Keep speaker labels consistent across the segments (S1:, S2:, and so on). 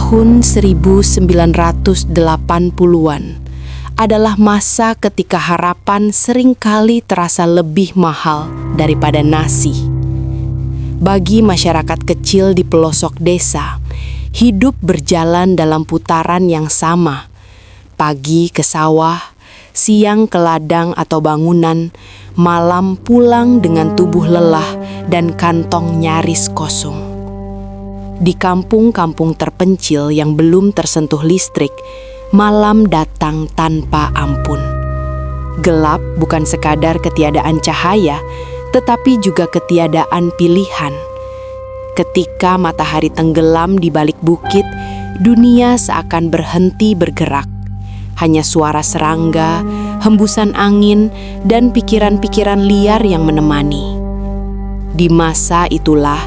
S1: Tahun 1980-an adalah masa ketika harapan seringkali terasa lebih mahal daripada nasi. Bagi masyarakat kecil di pelosok desa, hidup berjalan dalam putaran yang sama. Pagi ke sawah, siang ke ladang atau bangunan, malam pulang dengan tubuh lelah dan kantong nyaris kosong. Di kampung-kampung terpencil yang belum tersentuh listrik, malam datang tanpa ampun. Gelap bukan sekadar ketiadaan cahaya, tetapi juga ketiadaan pilihan. Ketika matahari tenggelam di balik bukit, dunia seakan berhenti bergerak. Hanya suara serangga, hembusan angin, dan pikiran-pikiran liar yang menemani. Di masa itulah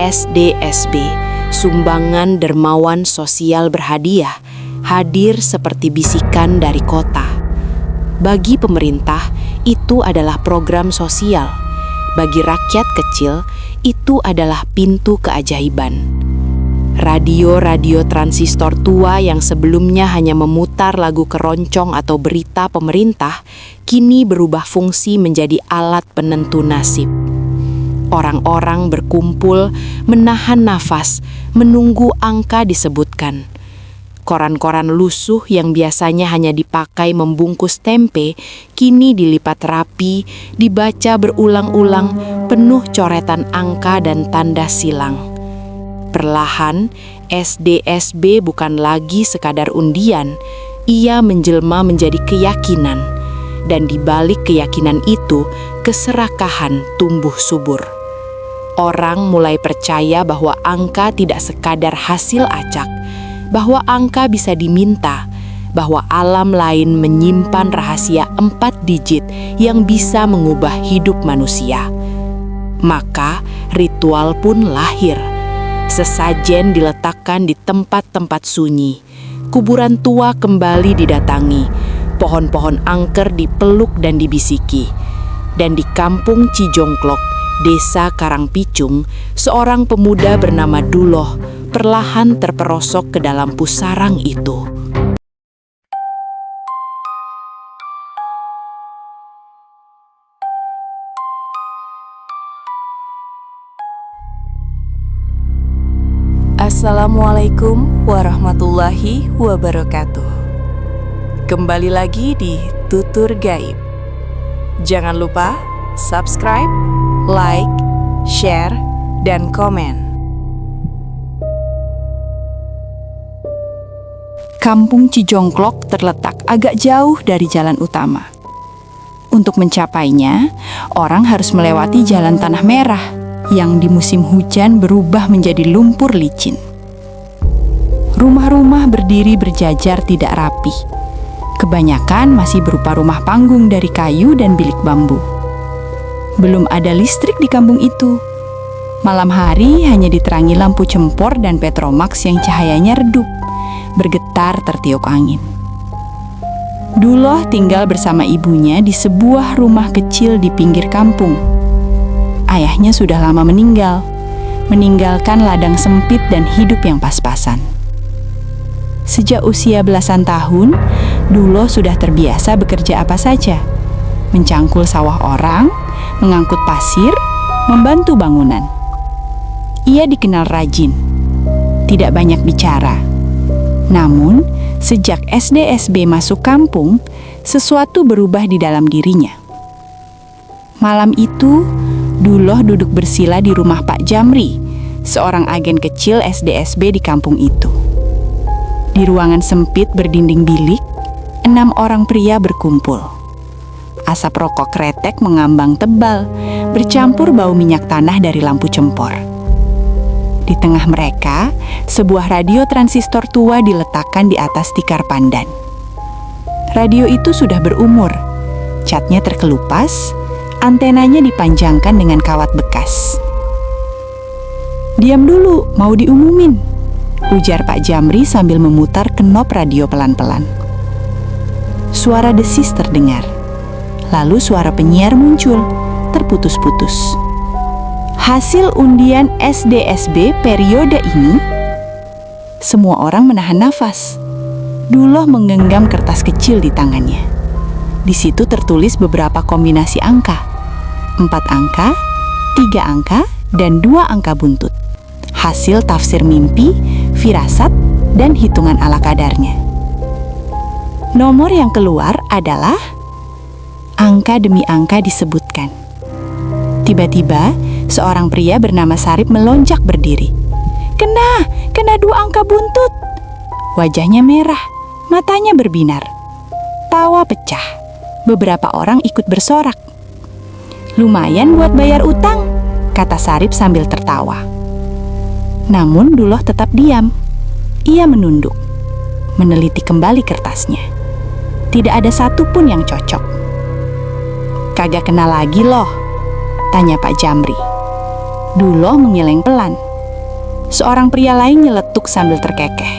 S1: SDSB, Sumbangan Dermawan Sosial Berhadiah, hadir seperti bisikan dari kota. Bagi pemerintah, itu adalah program sosial. Bagi rakyat kecil, itu adalah pintu keajaiban. Radio-radio transistor tua yang sebelumnya hanya memutar lagu keroncong atau berita pemerintah, kini berubah fungsi menjadi alat penentu nasib. Orang-orang berkumpul, menahan nafas, menunggu angka disebutkan. Koran-koran lusuh yang biasanya hanya dipakai membungkus tempe, kini dilipat rapi, dibaca berulang-ulang, penuh coretan angka dan tanda silang. Perlahan, SDSB bukan lagi sekadar undian, ia menjelma menjadi keyakinan. Dan di balik keyakinan itu, keserakahan tumbuh subur. Orang mulai percaya bahwa angka tidak sekadar hasil acak, bahwa angka bisa diminta, bahwa alam lain menyimpan rahasia 4 digit yang bisa mengubah hidup manusia. Maka ritual pun lahir. Sesajen diletakkan di tempat-tempat sunyi. Kuburan tua kembali didatangi. Pohon-pohon angker dipeluk dan dibisiki. Dan di kampung Cijongklok, Desa Karangpicung, seorang pemuda bernama Duloh perlahan terperosok ke dalam pusarang itu. Assalamualaikum warahmatullahi wabarakatuh. Kembali lagi di Tutur Gaib. Jangan lupa subscribe, like, share, dan komen. Kampung Cijongklok terletak agak jauh dari jalan utama. Untuk mencapainya, orang harus melewati jalan tanah merah yang di musim hujan berubah menjadi lumpur licin. Rumah-rumah berdiri berjajar tidak rapi. Kebanyakan masih berupa rumah panggung dari kayu dan bilik bambu. Belum ada listrik di kampung itu. Malam hari hanya diterangi lampu cempor dan petromax yang cahayanya redup, bergetar tertiup angin. Duloh tinggal bersama ibunya di sebuah rumah kecil di pinggir kampung. Ayahnya sudah lama meninggal, meninggalkan ladang sempit dan hidup yang pas-pasan. Sejak usia belasan tahun, Duloh sudah terbiasa bekerja apa saja. Mencangkul sawah orang, mengangkut pasir, membantu bangunan. Ia dikenal rajin, tidak banyak bicara. Namun, sejak SDSB masuk kampung, sesuatu berubah di dalam dirinya. Malam itu, Duloh duduk bersila di rumah Pak Jamri, seorang agen kecil SDSB di kampung itu. Di ruangan sempit berdinding bilik, 6 orang pria berkumpul. Asap rokok kretek mengambang tebal, bercampur bau minyak tanah dari lampu cempor. Di tengah mereka, sebuah radio transistor tua diletakkan di atas tikar pandan. Radio itu sudah berumur, catnya terkelupas, antenanya dipanjangkan dengan kawat bekas. "Diam dulu, mau diumumin," ujar Pak Jamri sambil memutar kenop radio pelan-pelan. Suara desis terdengar. Lalu suara penyiar muncul, terputus-putus. Hasil undian SDSB periode ini,
S2: Semua orang menahan nafas. Duloh menggenggam kertas kecil di tangannya. Di situ tertulis beberapa kombinasi angka. 4 angka, 3 angka, dan 2 angka buntut. Hasil tafsir mimpi, firasat, dan hitungan ala kadarnya. Nomor yang keluar adalah angka demi angka disebutkan. Tiba-tiba, seorang pria bernama Sarip melonjak berdiri. Kena 2 angka buntut. Wajahnya merah, matanya berbinar. Tawa pecah. Beberapa orang ikut bersorak. Lumayan buat bayar utang, kata Sarip sambil tertawa. Namun Duloh tetap diam. Ia menunduk, meneliti kembali kertasnya. Tidak ada satupun yang cocok. Kagak kenal lagi loh, tanya Pak Jamri. Duloh mengeleng pelan. Seorang pria lain nyeletuk sambil terkekeh.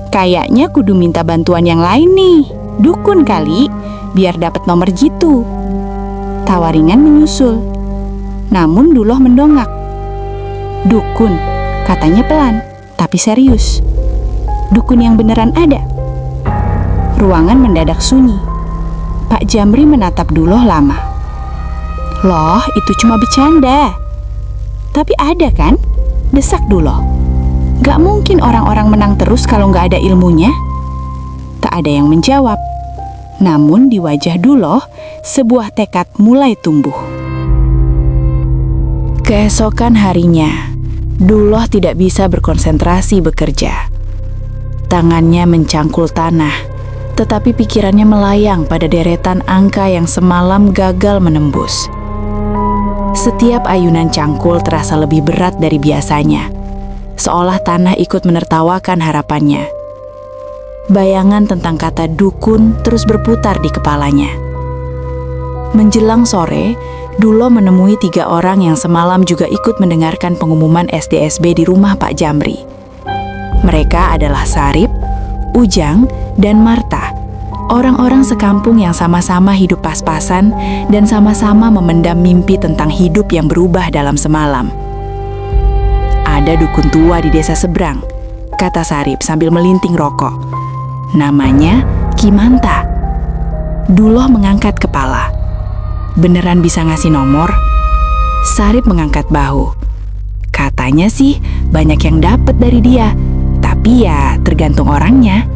S2: Kayaknya kudu minta bantuan yang lain nih, dukun kali, biar dapat nomor jitu. Tawaringan menyusul. Namun Duloh mendongak. Dukun, katanya pelan, tapi serius. Dukun yang beneran ada. Ruangan mendadak sunyi. Pak Jamri menatap Duloh lama. Loh, itu cuma bercanda. Tapi ada kan? Desak Duloh. Gak mungkin orang-orang menang terus kalau gak ada ilmunya. Tak ada yang menjawab. Namun di wajah Duloh, sebuah tekad mulai tumbuh. Keesokan harinya, Duloh tidak bisa berkonsentrasi bekerja. Tangannya mencangkul tanah, tetapi pikirannya melayang pada deretan angka yang semalam gagal menembus. Setiap ayunan cangkul terasa lebih berat dari biasanya, seolah tanah ikut menertawakan harapannya. Bayangan tentang kata dukun terus berputar di kepalanya. Menjelang sore, Duloh menemui 3 orang yang semalam juga ikut mendengarkan pengumuman SDSB di rumah Pak Jamri. Mereka adalah Sarip, Ujang, dan Marta. Orang-orang sekampung yang sama-sama hidup pas-pasan dan sama-sama memendam mimpi tentang hidup yang berubah dalam semalam. Ada dukun tua di desa seberang, kata Sarip sambil melinting rokok. Namanya Kimanta. Duloh mengangkat kepala. Beneran bisa ngasih nomor? Sarip mengangkat bahu. Katanya sih banyak yang dapat dari dia, tapi ya tergantung orangnya.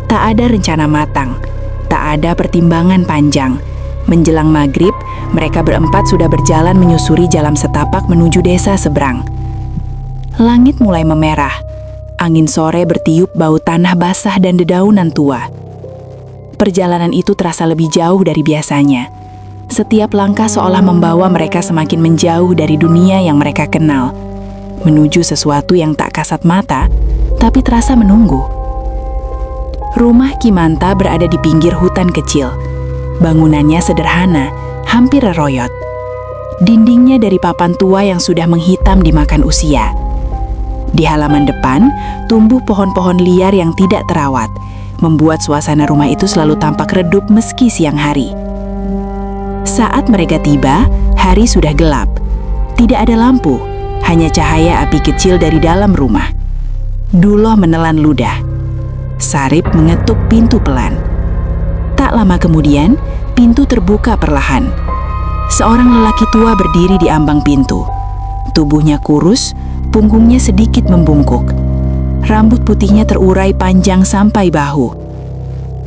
S2: Tak ada rencana matang, tak ada pertimbangan panjang. Menjelang maghrib, mereka berempat sudah berjalan menyusuri jalan setapak menuju desa seberang. Langit mulai memerah. Angin sore bertiup bau tanah basah dan dedaunan tua. Perjalanan itu terasa lebih jauh dari biasanya. Setiap langkah seolah membawa mereka semakin menjauh dari dunia yang mereka kenal, menuju sesuatu yang tak kasat mata, tapi terasa menunggu. Rumah Kimanta berada di pinggir hutan kecil. Bangunannya sederhana, hampir reroyot. Dindingnya dari papan tua yang sudah menghitam dimakan usia. Di halaman depan, tumbuh pohon-pohon liar yang tidak terawat, membuat suasana rumah itu selalu tampak redup meski siang hari. Saat mereka tiba, hari sudah gelap. Tidak ada lampu, hanya cahaya api kecil dari dalam rumah. Duloh menelan ludah. Sarip mengetuk pintu pelan. Tak lama kemudian, pintu terbuka perlahan. Seorang lelaki tua berdiri di ambang pintu. Tubuhnya kurus, punggungnya sedikit membungkuk. Rambut putihnya terurai panjang sampai bahu.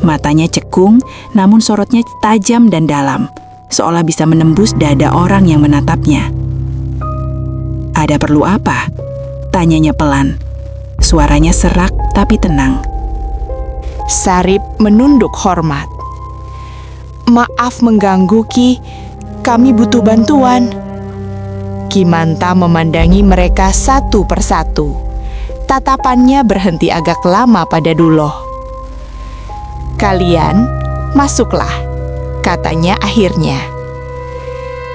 S2: Matanya cekung, namun sorotnya tajam dan dalam, seolah bisa menembus dada orang yang menatapnya. "Ada perlu apa?" tanyanya pelan. Suaranya serak tapi tenang.
S1: Sarip menunduk hormat. "Maaf mengganggu, Ki. Kami butuh bantuan." Kimanta memandangi mereka satu persatu. Tatapannya berhenti agak lama pada Duloh. "Kalian, masuklah," katanya akhirnya.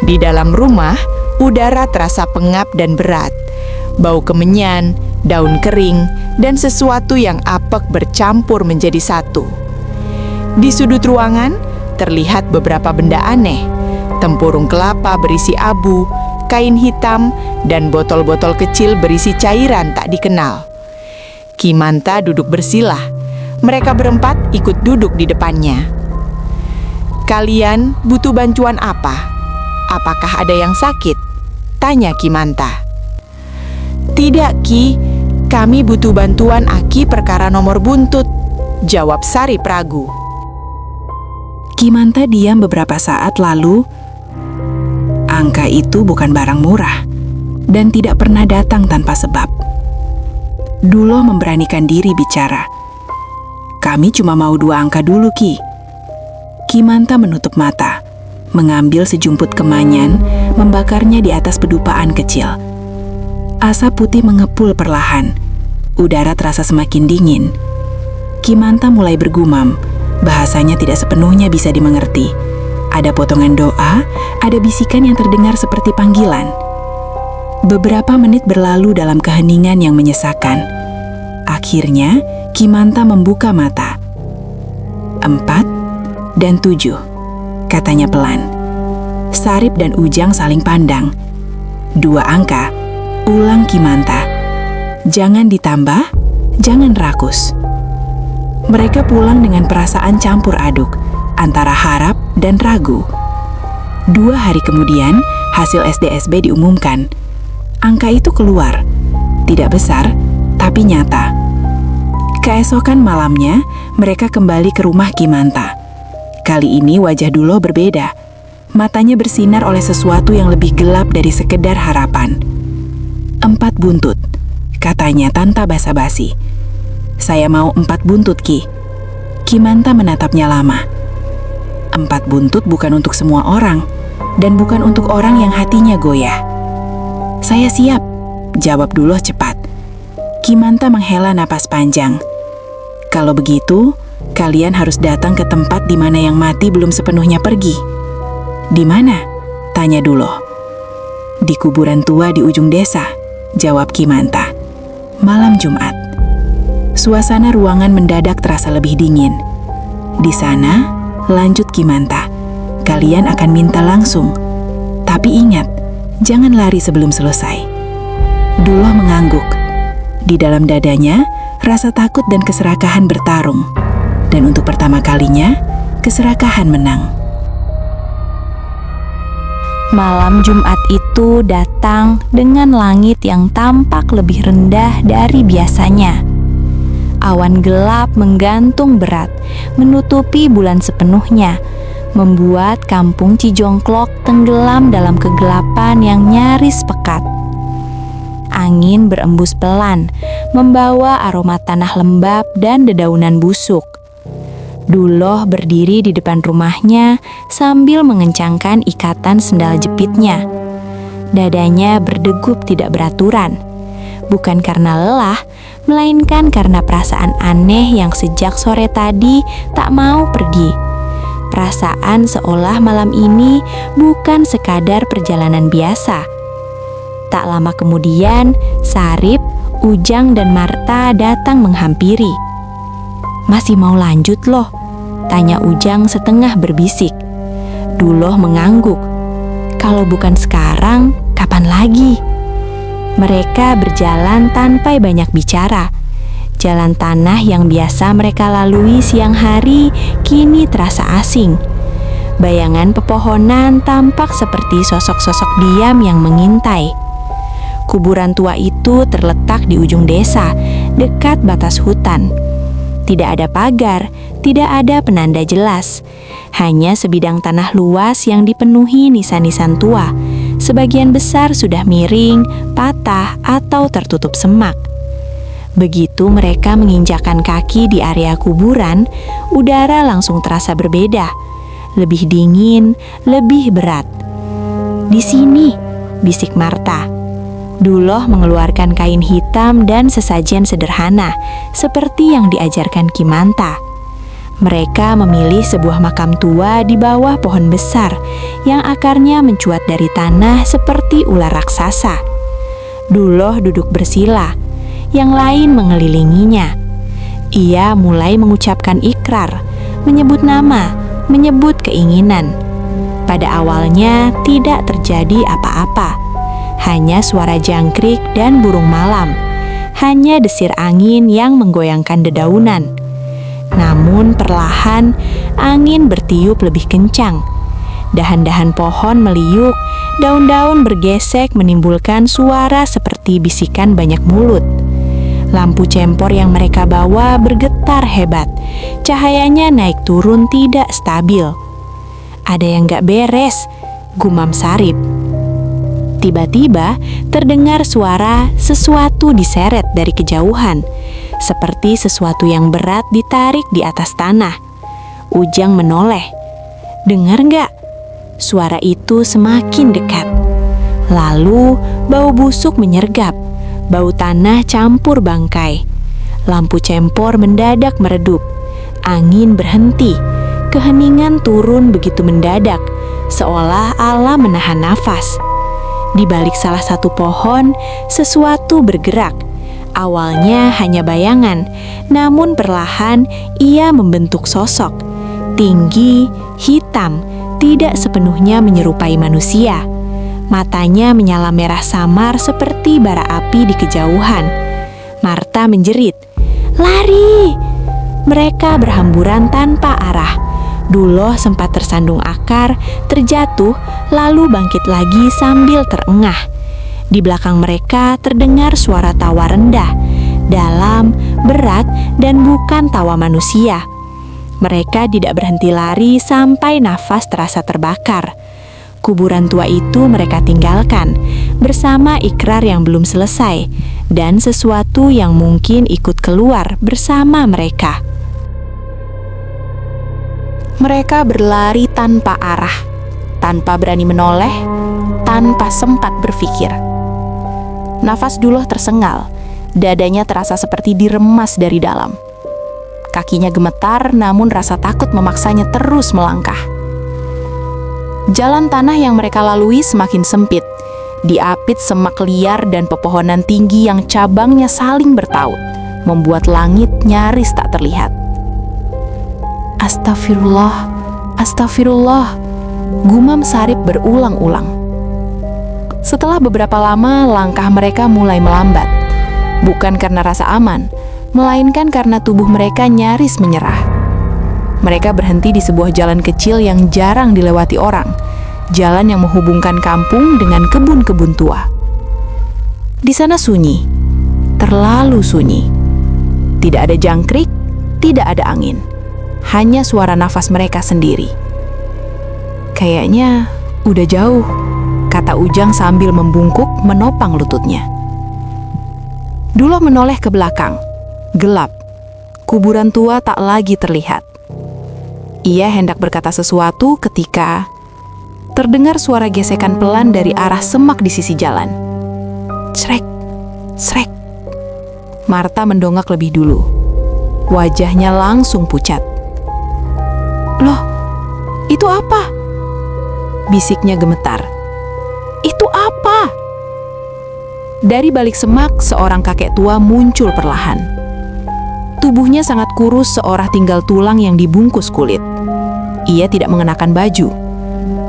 S1: Di dalam rumah, udara terasa pengap dan berat. Bau kemenyan, daun kering, dan sesuatu yang apek bercampur menjadi satu. Di sudut ruangan, terlihat beberapa benda aneh. Tempurung kelapa berisi abu, kain hitam, dan botol-botol kecil berisi cairan tak dikenal. Kimanta duduk bersilah. Mereka berempat ikut duduk di depannya. "Kalian butuh bantuan apa? Apakah ada yang sakit?" tanya Kimanta. "Tidak, Ki. Kami butuh bantuan Aki perkara nomor buntut," jawab Sarip ragu.
S2: Kimanta diam beberapa saat lalu. Angka itu bukan barang murah dan tidak pernah datang tanpa sebab. Duloh memberanikan diri bicara. "Kami cuma mau 2 angka dulu, Ki." Kimanta menutup mata, mengambil sejumput kemanyan, membakarnya di atas pedupaan kecil. Asap putih mengepul perlahan. Udara terasa semakin dingin. Kimanta mulai bergumam. Bahasanya tidak sepenuhnya bisa dimengerti. Ada potongan doa, ada bisikan yang terdengar seperti panggilan. Beberapa menit berlalu dalam keheningan yang menyesakan. Akhirnya, Kimanta membuka mata. 4 dan 7, katanya pelan. Sarip dan Ujang saling pandang. 2 angka, ulang Kimanta. Jangan ditambah, jangan rakus. Mereka pulang dengan perasaan campur aduk, antara harap dan ragu. 2 hari kemudian, hasil SDSB diumumkan. Angka itu keluar. Tidak besar, tapi nyata. Keesokan malamnya, mereka kembali ke rumah Kimanta. Kali ini wajah Duloh berbeda. Matanya bersinar oleh sesuatu yang lebih gelap dari sekedar harapan. 4 buntut, katanya tanpa basa-basi. "Saya mau 4 buntut, Ki." Kimanta menatapnya lama. 4 buntut bukan untuk semua orang, dan bukan untuk orang yang hatinya goyah. "Saya siap," jawab Duloh cepat. Kimanta menghela napas panjang. "Kalau begitu, kalian harus datang ke tempat di mana yang mati belum sepenuhnya pergi." "Di mana?" tanya Duloh. "Di kuburan tua di ujung desa," jawab Kimanta. Malam Jumat. Suasana ruangan mendadak terasa lebih dingin. "Di sana," lanjut Kimanta, "kalian akan minta langsung. Tapi ingat, jangan lari sebelum selesai." Duloh mengangguk. Di dalam dadanya, rasa takut dan keserakahan bertarung. Dan untuk pertama kalinya, keserakahan menang.
S3: Malam Jumat itu datang dengan langit yang tampak lebih rendah dari biasanya. Awan gelap menggantung berat, menutupi bulan sepenuhnya, membuat kampung Cijongklok tenggelam dalam kegelapan yang nyaris pekat. Angin berembus pelan, membawa aroma tanah lembab dan dedaunan busuk. Duloh berdiri di depan rumahnya sambil mengencangkan ikatan sendal jepitnya. Dadanya berdegup tidak beraturan, bukan karena lelah, melainkan karena perasaan aneh yang sejak sore tadi tak mau pergi. Perasaan seolah malam ini bukan sekadar perjalanan biasa. Tak lama kemudian, Sarip, Ujang, dan Marta datang menghampiri. "Masih mau lanjut loh?" tanya Ujang setengah berbisik. Duloh mengangguk. "Kalau bukan sekarang, kapan lagi?" Mereka berjalan tanpa banyak bicara. Jalan tanah yang biasa mereka lalui siang hari kini terasa asing. Bayangan pepohonan tampak seperti sosok-sosok diam yang mengintai. Kuburan tua itu terletak di ujung desa, dekat batas hutan. Tidak ada pagar, tidak ada penanda jelas. Hanya sebidang tanah luas yang dipenuhi nisan-nisan tua. Sebagian besar sudah miring, patah, atau tertutup semak. Begitu mereka menginjakkan kaki di area kuburan, udara langsung terasa berbeda. Lebih dingin, lebih berat. "Di sini," bisik Marta. Duloh mengeluarkan kain hitam dan sesajen sederhana, seperti yang diajarkan Kimanta. Mereka memilih sebuah makam tua di bawah pohon besar, yang akarnya mencuat dari tanah seperti ular raksasa. Duloh duduk bersila, yang lain mengelilinginya. Ia mulai mengucapkan ikrar, menyebut nama, menyebut keinginan. Pada awalnya tidak terjadi apa-apa. Hanya suara jangkrik dan burung malam. hanya desir angin yang menggoyangkan dedaunan. Namun perlahan angin bertiup lebih kencang. Dahan-dahan pohon meliuk, daun-daun bergesek menimbulkan suara seperti bisikan banyak mulut. Lampu cempor yang mereka bawa bergetar hebat. Cahayanya naik turun tidak stabil. Ada yang gak beres, gumam Sarip. Tiba-tiba terdengar suara sesuatu diseret dari kejauhan, seperti sesuatu yang berat ditarik di atas tanah. Ujang menoleh. Dengar gak? Suara itu semakin dekat. Lalu bau busuk menyergap. Bau tanah campur bangkai. Lampu cempor mendadak meredup. Angin berhenti. Keheningan turun begitu mendadak, seolah alam menahan nafas. Di balik salah satu pohon, sesuatu bergerak. Awalnya hanya bayangan, namun perlahan ia membentuk sosok. Tinggi, hitam, tidak sepenuhnya menyerupai manusia. Matanya menyala merah samar seperti bara api di kejauhan. Marta menjerit, "Lari!" Mereka berhamburan tanpa arah. Duloh sempat tersandung akar, terjatuh, lalu bangkit lagi sambil terengah. Di belakang mereka terdengar suara tawa rendah, dalam, berat, dan bukan tawa manusia. Mereka tidak berhenti lari sampai nafas terasa terbakar. Kuburan tua itu mereka tinggalkan, bersama ikrar yang belum selesai, dan sesuatu yang mungkin ikut keluar bersama mereka. Mereka berlari tanpa arah, tanpa berani menoleh, tanpa sempat berpikir. Nafas Duloh tersengal, dadanya terasa seperti diremas dari dalam. Kakinya gemetar, namun rasa takut memaksanya terus melangkah. Jalan tanah yang mereka lalui semakin sempit, diapit semak liar dan pepohonan tinggi yang cabangnya saling bertaut, membuat langit nyaris tak terlihat. "Astagfirullah, astagfirullah," gumam Sarip berulang-ulang. Setelah beberapa lama, langkah mereka mulai melambat. Bukan karena rasa aman, melainkan karena tubuh mereka nyaris menyerah. Mereka berhenti di sebuah jalan kecil yang jarang dilewati orang, jalan yang menghubungkan kampung dengan kebun-kebun tua. Di sana sunyi, terlalu sunyi. Tidak ada jangkrik, tidak ada angin. Hanya suara nafas mereka sendiri. "Kayaknya udah jauh," kata Ujang sambil membungkuk menopang lututnya. Duloh menoleh ke belakang. Gelap. Kuburan tua tak lagi terlihat. Ia hendak berkata sesuatu ketika terdengar suara gesekan pelan dari arah semak di sisi jalan. Srek, srek. Marta mendongak lebih dulu. Wajahnya langsung pucat. "Loh, itu apa?" bisiknya gemetar. "Itu apa?" Dari balik semak, seorang kakek tua muncul perlahan. Tubuhnya sangat kurus seorah tinggal tulang yang dibungkus kulit. Ia tidak mengenakan baju.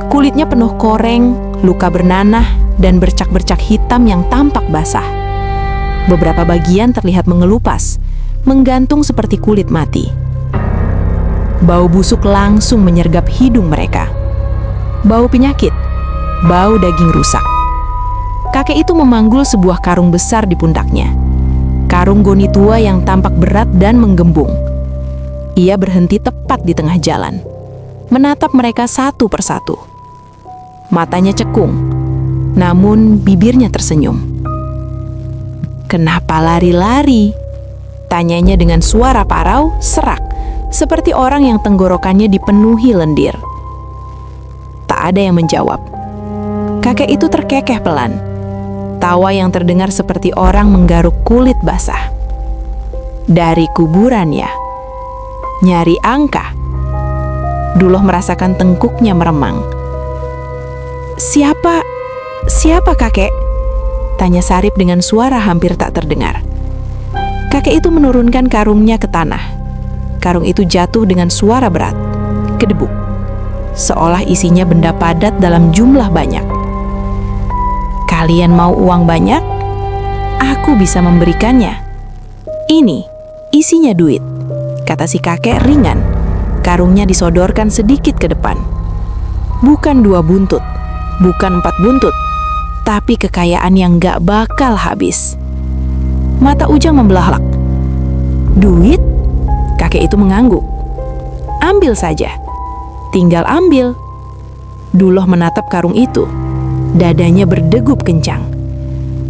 S3: Kulitnya penuh koreng, luka bernanah, dan bercak-bercak hitam yang tampak basah. Beberapa bagian terlihat mengelupas, menggantung seperti kulit mati. Bau busuk langsung menyergap hidung mereka. Bau penyakit, bau daging rusak. Kakek itu memanggul sebuah karung besar di pundaknya. Karung goni tua yang tampak berat dan menggembung. Ia berhenti tepat di tengah jalan, menatap mereka satu persatu. Matanya cekung, namun bibirnya tersenyum. "Kenapa lari-lari?" tanyanya dengan suara parau, serak, seperti orang yang tenggorokannya dipenuhi lendir. Tak ada yang menjawab. Kakek itu terkekeh pelan. Tawa yang terdengar seperti orang menggaruk kulit basah. Dari kuburan ya? Nyari angka? Duloh merasakan tengkuknya meremang. Siapa kakek?" tanya Sarip dengan suara hampir tak terdengar. Kakek itu menurunkan karungnya ke tanah. Karung itu jatuh dengan suara berat, kedebuk, seolah isinya benda padat dalam jumlah banyak. "Kalian mau uang banyak?"
S2: Aku bisa memberikannya. Ini, isinya duit, kata si kakek ringan. Karungnya disodorkan sedikit ke depan. Bukan 2 buntut, bukan 4 buntut, tapi kekayaan yang gak bakal habis. Mata Ujang membelalak. Duit? Kakek itu mengangguk. Ambil saja. Tinggal ambil. Duloh menatap karung itu. Dadanya berdegup kencang.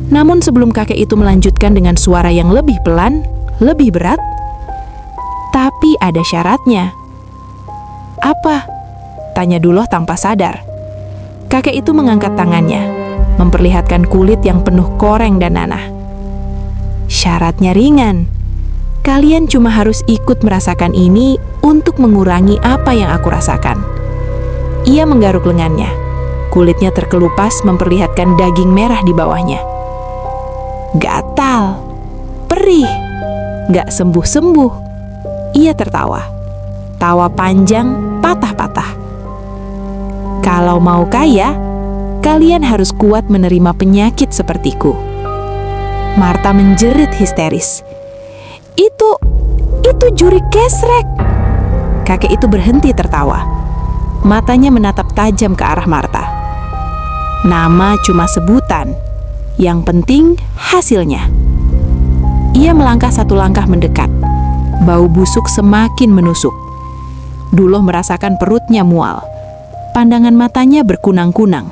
S2: Namun sebelum kakek itu melanjutkan dengan suara yang lebih pelan, lebih berat, tapi ada syaratnya. Apa? Tanya Duloh tanpa sadar. Kakek itu mengangkat tangannya, memperlihatkan kulit yang penuh koreng dan nanah. Syaratnya ringan. Kalian cuma harus ikut merasakan ini untuk mengurangi apa yang aku rasakan. Ia menggaruk lengannya. Kulitnya terkelupas memperlihatkan daging merah di bawahnya. Gatal, perih, gak sembuh-sembuh. Ia tertawa. Tawa panjang, patah-patah. Kalau mau kaya, kalian harus kuat menerima penyakit sepertiku. Marta menjerit histeris. Itu juri kesrek. Kakek itu berhenti tertawa. Matanya menatap tajam ke arah Marta. Nama cuma sebutan. Yang penting hasilnya. Ia melangkah 1 langkah mendekat. Bau busuk semakin menusuk. Duloh merasakan perutnya mual. Pandangan matanya berkunang-kunang.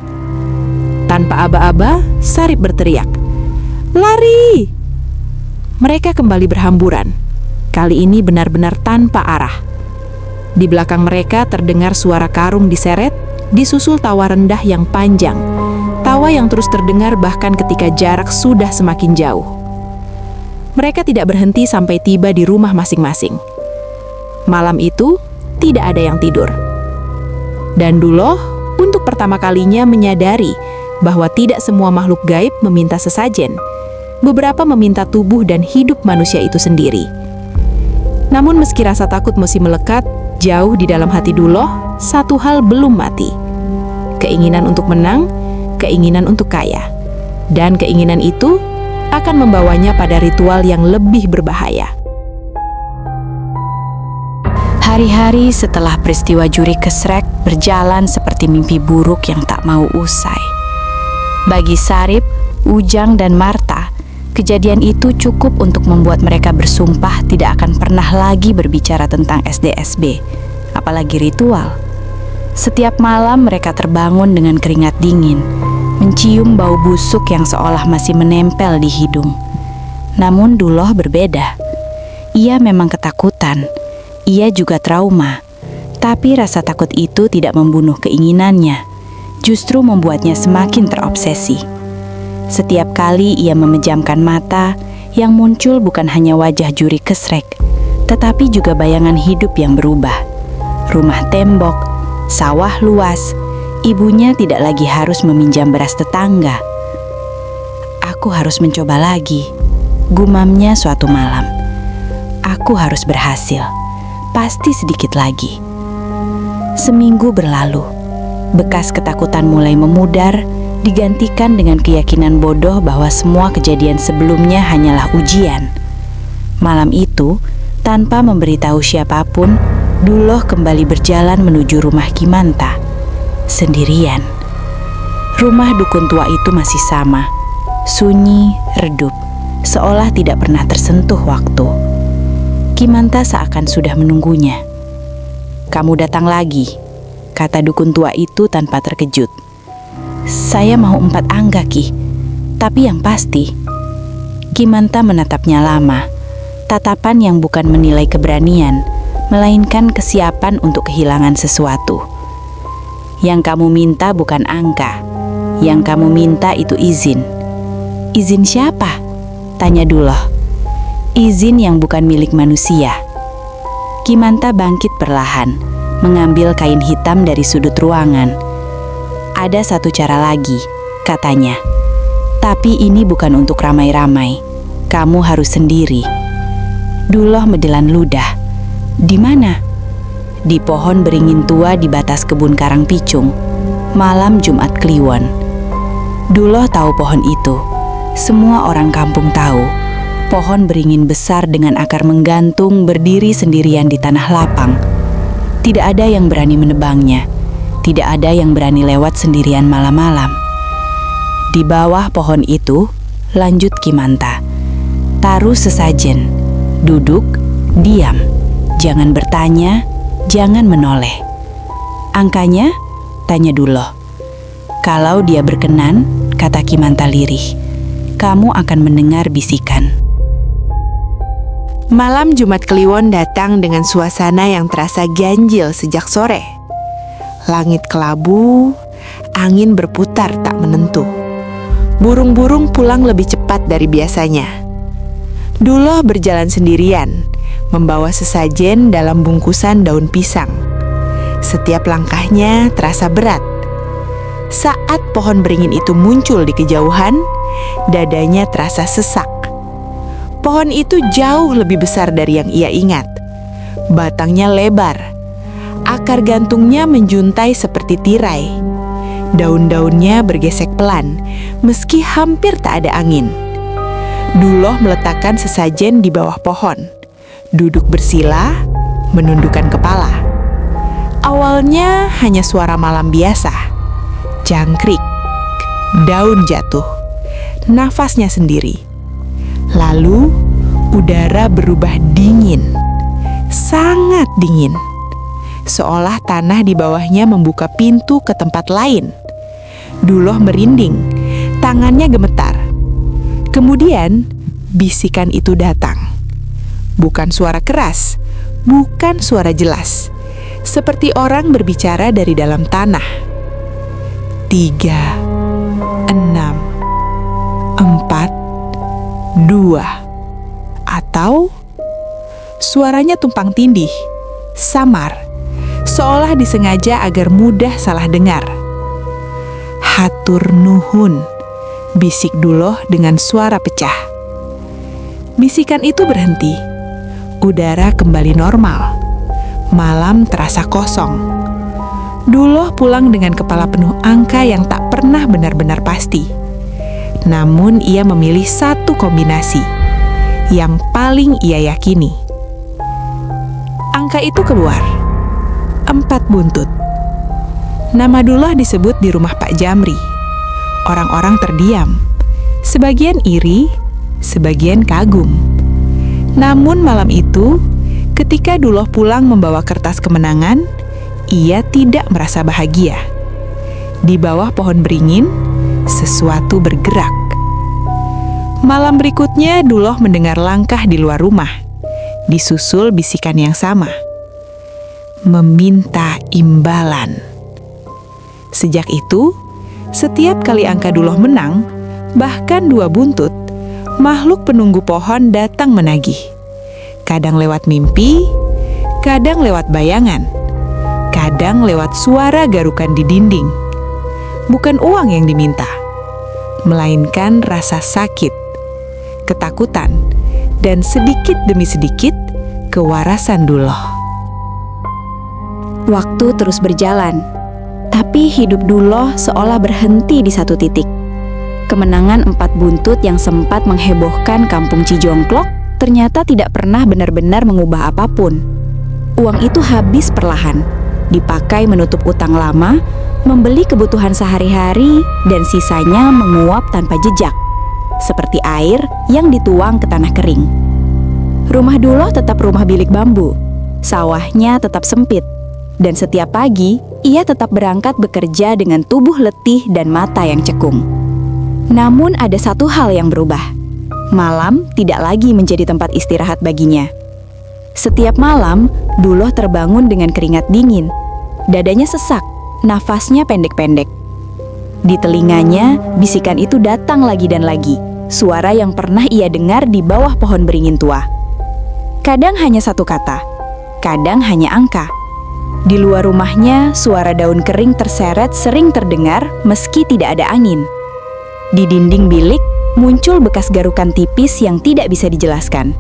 S2: Tanpa aba-aba, Sarip berteriak, "Lari!" Mereka kembali berhamburan. Kali ini benar-benar tanpa arah. Di belakang mereka terdengar suara karung diseret, disusul tawa rendah yang panjang. Tawa yang terus terdengar bahkan ketika jarak sudah semakin jauh. Mereka tidak berhenti sampai tiba di rumah masing-masing. Malam itu, tidak ada yang tidur. Dan Duloh untuk pertama kalinya menyadari bahwa tidak semua makhluk gaib meminta sesajen. Beberapa meminta tubuh dan hidup manusia itu sendiri. Namun meski rasa takut masih melekat, jauh di dalam hati Duloh, satu hal belum mati. Keinginan untuk menang, keinginan untuk kaya. Dan keinginan itu akan membawanya pada ritual yang lebih berbahaya.
S3: Hari-hari setelah peristiwa juri kesrek berjalan seperti mimpi buruk yang tak mau usai. Bagi Sarip, Ujang, dan Marta, kejadian itu cukup untuk membuat mereka bersumpah tidak akan pernah lagi berbicara tentang SDSB, apalagi ritual. Setiap malam mereka terbangun dengan keringat dingin, mencium bau busuk yang seolah masih menempel di hidung. Namun Duloh berbeda. Ia memang ketakutan. Ia juga trauma. Tapi rasa takut itu tidak membunuh keinginannya, justru membuatnya semakin terobsesi. Setiap kali ia memejamkan mata, yang muncul bukan hanya wajah juri kesrek, tetapi juga bayangan hidup yang berubah. Rumah tembok, sawah luas, ibunya tidak lagi harus meminjam beras tetangga. Aku harus mencoba lagi, gumamnya suatu malam. Aku harus berhasil, pasti sedikit lagi. Seminggu berlalu, bekas ketakutan mulai memudar, digantikan dengan keyakinan bodoh bahwa semua kejadian sebelumnya hanyalah ujian. Malam itu, tanpa memberitahu siapapun, Duloh kembali berjalan menuju rumah Kimanta. Sendirian. Rumah dukun tua itu masih sama, sunyi, redup, seolah tidak pernah tersentuh waktu. Kimanta seakan sudah menunggunya. "Kamu datang lagi," kata dukun tua itu tanpa terkejut. "Saya mau 4 angga, Ki, tapi yang pasti." Kimanta menatapnya lama, tatapan yang bukan menilai keberanian, melainkan kesiapan untuk kehilangan sesuatu. "Yang kamu minta bukan angka, yang kamu minta itu izin." "Izin siapa?" tanya Duloh. "Izin yang bukan milik manusia." Kimanta bangkit perlahan, mengambil kain hitam dari sudut ruangan. "Ada satu cara lagi," katanya. "Tapi ini bukan untuk ramai-ramai. Kamu harus sendiri." Duloh menelan ludah. "Di mana?" "Di pohon beringin tua di batas kebun Karang Picung, malam Jumat Kliwon." Duloh tahu pohon itu.
S2: Semua orang kampung tahu, pohon beringin besar dengan akar menggantung berdiri sendirian di tanah lapang. Tidak ada yang berani menebangnya, tidak ada yang berani lewat sendirian malam-malam. Di bawah pohon itu, lanjut Kimanta. Taruh sesajen, duduk, diam, jangan bertanya, jangan menoleh. Angkanya, tanya Duloh. Kalau dia berkenan, kata Kimanta lirih, kamu akan mendengar bisikan.
S1: Malam Jumat Kliwon datang dengan suasana yang terasa ganjil sejak sore. Langit kelabu, angin berputar tak menentu. Burung-burung pulang lebih cepat dari biasanya. Duloh berjalan sendirian, membawa sesajen dalam bungkusan daun pisang. Setiap langkahnya terasa berat. Saat pohon beringin itu muncul di kejauhan, dadanya terasa sesak. Pohon itu jauh lebih besar dari yang ia ingat. Batangnya lebar, akar gantungnya menjuntai seperti tirai. Daun-daunnya bergesek pelan, meski hampir tak ada angin. Duloh meletakkan sesajen di bawah pohon, duduk bersila, menundukkan kepala. Awalnya hanya suara malam biasa, jangkrik, daun jatuh, nafasnya sendiri. Lalu udara berubah dingin, sangat dingin. Seolah tanah di bawahnya membuka pintu ke tempat lain. Duloh merinding, tangannya gemetar. Kemudian bisikan itu datang. Bukan suara keras, bukan suara jelas. Seperti orang berbicara dari dalam tanah. 3, 6, 4, 2. Atau suaranya tumpang tindih, samar, seolah disengaja agar mudah salah dengar. Hatur nuhun, bisik Duloh dengan suara pecah. Bisikan itu berhenti. Udara kembali normal. Malam terasa kosong. Duloh pulang dengan kepala penuh angka yang tak pernah benar-benar pasti. Namun ia memilih satu kombinasi yang paling ia yakini. Angka itu keluar. 4 buntut. Nama Duloh disebut di rumah Pak Jamri. Orang-orang terdiam. Sebagian iri, sebagian kagum. Namun malam itu, ketika Duloh pulang membawa kertas kemenangan, ia tidak merasa bahagia. Di bawah pohon beringin, sesuatu bergerak. Malam berikutnya, Duloh mendengar langkah di luar rumah, disusul bisikan yang sama. Meminta imbalan. Sejak itu, setiap kali angka Duloh menang, bahkan 2 buntut, makhluk penunggu pohon datang menagih. Kadang lewat mimpi, kadang lewat bayangan, kadang lewat suara garukan di dinding. Bukan uang yang diminta, melainkan rasa sakit, ketakutan, dan sedikit demi sedikit kewarasan Duloh.
S3: Waktu terus berjalan, tapi hidup Duloh seolah berhenti di satu titik. Kemenangan 4 buntut yang sempat menghebohkan kampung Cijongklok ternyata tidak pernah benar-benar mengubah apapun. Uang itu habis perlahan, dipakai menutup utang lama, membeli kebutuhan sehari-hari, dan sisanya menguap tanpa jejak, seperti air yang dituang ke tanah kering. Rumah Duloh tetap rumah bilik bambu, sawahnya tetap sempit, dan setiap pagi ia tetap berangkat bekerja dengan tubuh letih dan mata yang cekung. Namun ada satu hal yang berubah. Malam tidak lagi menjadi tempat istirahat baginya. Setiap malam, Duloh terbangun dengan keringat dingin. Dadanya sesak, nafasnya pendek-pendek. Di telinganya, bisikan itu datang lagi dan lagi. Suara yang pernah ia dengar di bawah pohon beringin tua. Kadang hanya satu kata, kadang hanya angka. Di luar rumahnya, suara daun kering terseret sering terdengar meski tidak ada angin. Di dinding bilik, muncul bekas garukan tipis yang tidak bisa dijelaskan.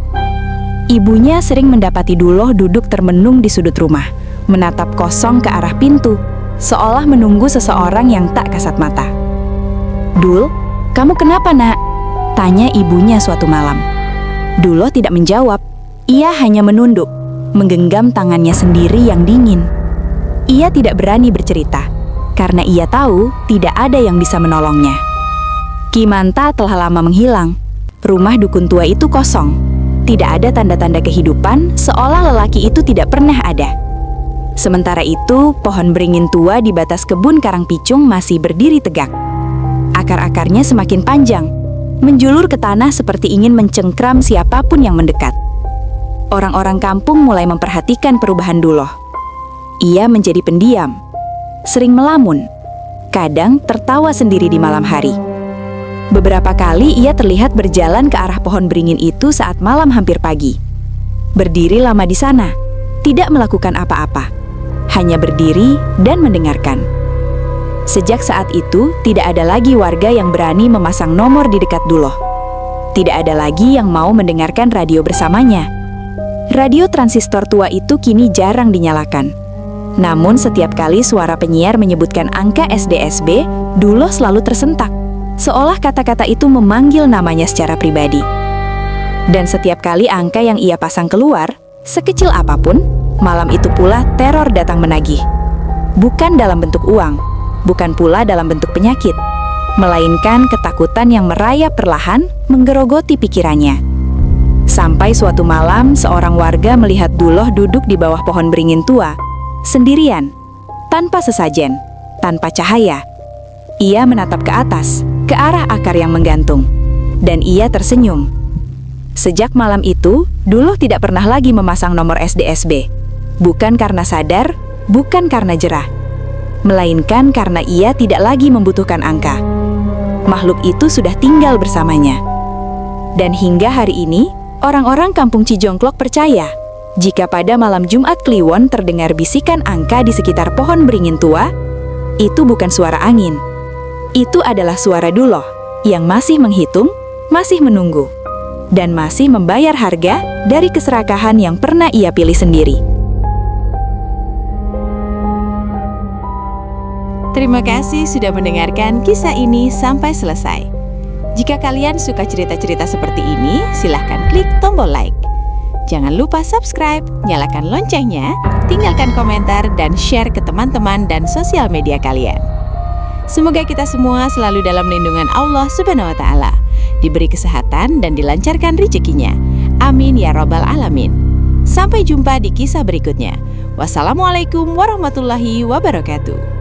S3: Ibunya sering mendapati Duloh duduk termenung di sudut rumah, menatap kosong ke arah pintu, seolah menunggu seseorang yang tak kasat mata. "Dul, kamu kenapa, Nak?" Tanya ibunya suatu malam. Duloh tidak menjawab. Ia hanya menunduk, menggenggam tangannya sendiri yang dingin. Ia tidak berani bercerita, karena ia tahu tidak ada yang bisa menolongnya. Kimanta telah lama menghilang. Rumah dukun tua itu kosong. Tidak ada tanda-tanda kehidupan, seolah lelaki itu tidak pernah ada. Sementara itu, pohon beringin tua di batas kebun Karangpicung masih berdiri tegak. Akar-akarnya semakin panjang, menjulur ke tanah seperti ingin mencengkram siapapun yang mendekat. Orang-orang kampung mulai memperhatikan perubahan Duloh. Ia menjadi pendiam, sering melamun, kadang tertawa sendiri di malam hari. Beberapa kali ia terlihat berjalan ke arah pohon beringin itu saat malam hampir pagi. Berdiri lama di sana, tidak melakukan apa-apa, hanya berdiri dan mendengarkan. Sejak saat itu, tidak ada lagi warga yang berani memasang nomor di dekat Duloh. Tidak ada lagi yang mau mendengarkan radio bersamanya. Radio transistor tua itu kini jarang dinyalakan. Namun setiap kali suara penyiar menyebutkan angka SDSB, Duloh selalu tersentak, seolah kata-kata itu memanggil namanya secara pribadi. Dan setiap kali angka yang ia pasang keluar, sekecil apapun, malam itu pula teror datang menagih. Bukan dalam bentuk uang, bukan pula dalam bentuk penyakit, melainkan ketakutan yang merayap perlahan menggerogoti pikirannya. Sampai suatu malam, seorang warga melihat Duloh duduk di bawah pohon beringin tua, sendirian, tanpa sesajen, tanpa cahaya. Ia menatap ke atas, ke arah akar yang menggantung, dan ia tersenyum. Sejak malam itu, Duloh tidak pernah lagi memasang nomor SDSB. Bukan karena sadar, bukan karena jerah, melainkan karena ia tidak lagi membutuhkan angka. Makhluk itu sudah tinggal bersamanya. Dan hingga hari ini, orang-orang kampung Cijongklok percaya, jika pada malam Jumat Kliwon terdengar bisikan angka di sekitar pohon beringin tua, itu bukan suara angin. Itu adalah suara Duloh yang masih menghitung, masih menunggu, dan masih membayar harga dari keserakahan yang pernah ia pilih sendiri.
S2: Terima kasih sudah mendengarkan kisah ini sampai selesai. Jika kalian suka cerita-cerita seperti ini, silahkan klik tombol like. Jangan lupa subscribe, nyalakan loncengnya, tinggalkan komentar, dan share ke teman-teman dan sosial media kalian. Semoga kita semua selalu dalam lindungan Allah Subhanahu wa Ta'ala, diberi kesehatan dan dilancarkan rezekinya. Amin ya Rabbal Alamin. Sampai jumpa di kisah berikutnya. Wassalamualaikum warahmatullahi wabarakatuh.